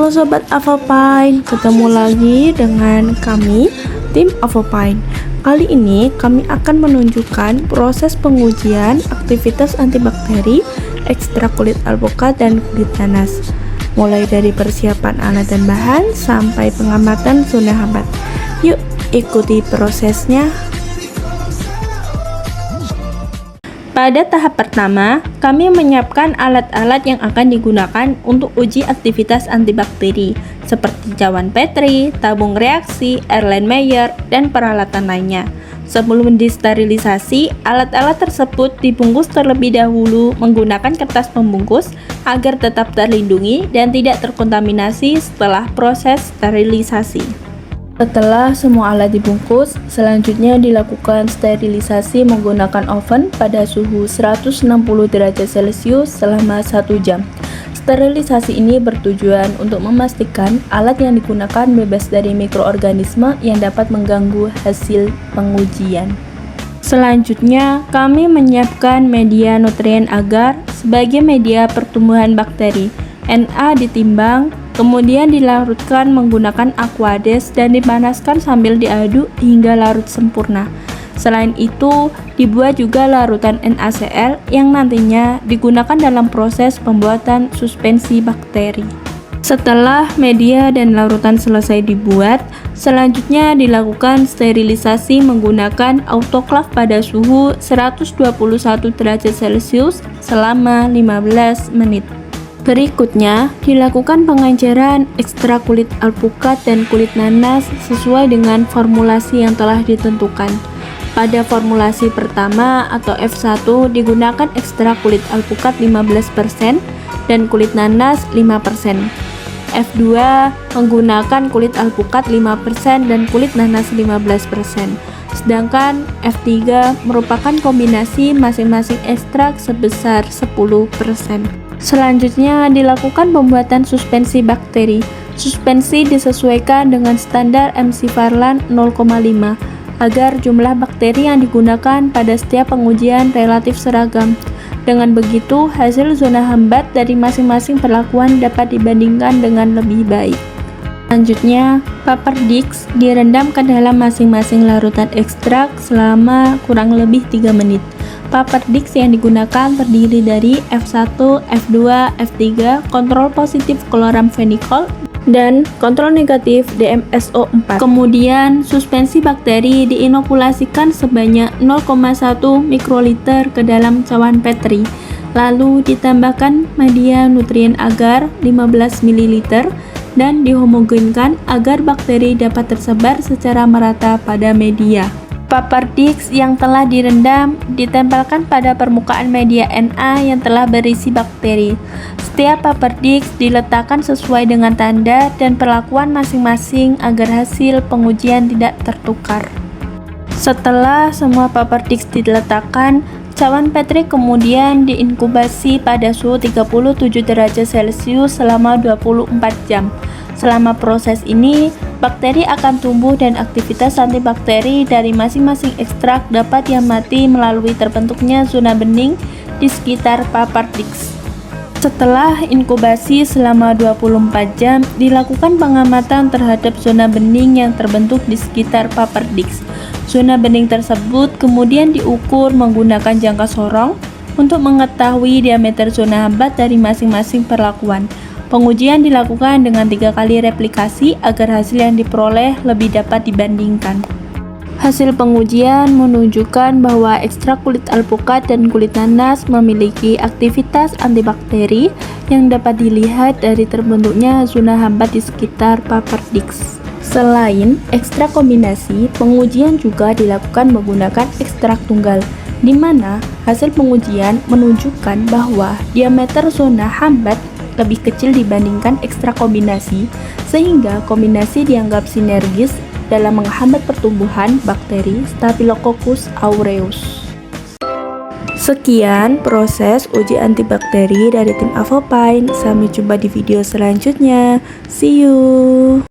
Halo Sobat Avopine, ketemu lagi dengan kami, tim Avopine. Kali ini kami akan menunjukkan proses pengujian aktivitas antibakteri, ekstrak kulit alpukat dan kulit nanas. Mulai dari persiapan alat dan bahan sampai pengamatan zona hambat. Yuk ikuti prosesnya. Pada tahap pertama, kami menyiapkan alat-alat yang akan digunakan untuk uji aktivitas antibakteri, seperti cawan Petri, tabung reaksi, Erlenmeyer, dan peralatan lainnya. Sebelum disterilisasi, alat-alat tersebut dibungkus terlebih dahulu menggunakan kertas pembungkus agar tetap terlindungi dan tidak terkontaminasi setelah proses sterilisasi. Setelah semua alat dibungkus, selanjutnya dilakukan sterilisasi menggunakan oven pada suhu 160 derajat Celcius selama 1 jam. Sterilisasi ini bertujuan untuk memastikan alat yang digunakan bebas dari mikroorganisme yang dapat mengganggu hasil pengujian. Selanjutnya, kami menyiapkan media nutrien agar sebagai media pertumbuhan bakteri. Na ditimbang, kemudian dilarutkan menggunakan Aquades dan dipanaskan sambil diaduk hingga larut sempurna. Selain itu, dibuat juga larutan NaCl yang nantinya digunakan dalam proses pembuatan suspensi bakteri. Setelah media dan larutan selesai dibuat, selanjutnya dilakukan sterilisasi menggunakan autoclave pada suhu 121 derajat Celcius selama 15 menit. Berikutnya, dilakukan pengenceran ekstrak kulit alpukat dan kulit nanas sesuai dengan formulasi yang telah ditentukan. Pada formulasi pertama atau F1 digunakan ekstrak kulit alpukat 15% dan kulit nanas 5%. F2 menggunakan kulit alpukat 5% dan kulit nanas 15%. Sedangkan F3 merupakan kombinasi masing-masing ekstrak sebesar 10%. Selanjutnya dilakukan pembuatan suspensi bakteri. Suspensi disesuaikan dengan standar McFarland 0,5 agar jumlah bakteri yang digunakan pada setiap pengujian relatif seragam. Dengan begitu, hasil zona hambat dari masing-masing perlakuan dapat dibandingkan dengan lebih baik. Selanjutnya, paper disc direndam ke dalam masing-masing larutan ekstrak selama kurang lebih 3 menit. Paper disc yang digunakan terdiri dari F1, F2, F3, kontrol positif kloramfenikol, dan kontrol negatif DMSO4. Kemudian, suspensi bakteri diinokulasikan sebanyak 0,1 mikroliter ke dalam cawan Petri. Lalu ditambahkan media nutrien agar 15 ml dan dihomogenkan agar bakteri dapat tersebar secara merata pada media. Paper disc yang telah direndam ditempelkan pada permukaan media Na yang telah berisi bakteri. Setiap paper disc diletakkan sesuai dengan tanda dan perlakuan masing-masing agar hasil pengujian tidak tertukar. Setelah semua paper disc diletakkan, cawan Petri kemudian diinkubasi pada suhu 37 derajat Celcius selama 24 jam. Selama proses ini, bakteri akan tumbuh dan aktivitas antibakteri dari masing-masing ekstrak dapat diamati melalui terbentuknya zona bening di sekitar paper disc. Setelah inkubasi selama 24 jam, dilakukan pengamatan terhadap zona bening yang terbentuk di sekitar paper disc. Zona bening tersebut kemudian diukur menggunakan jangka sorong untuk mengetahui diameter zona hambat dari masing-masing perlakuan. Pengujian dilakukan dengan 3 kali replikasi agar hasil yang diperoleh lebih dapat dibandingkan. Hasil pengujian menunjukkan bahwa ekstrak kulit alpukat dan kulit nanas memiliki aktivitas antibakteri yang dapat dilihat dari terbentuknya zona hambat di sekitar paper disc. Selain ekstrak kombinasi, pengujian juga dilakukan menggunakan ekstrak tunggal, di mana hasil pengujian menunjukkan bahwa diameter zona hambat lebih kecil dibandingkan ekstrak kombinasi, sehingga kombinasi dianggap sinergis dalam menghambat pertumbuhan bakteri Staphylococcus aureus. Sekian proses uji antibakteri dari tim Avopine. Sampai jumpa di video selanjutnya. See you.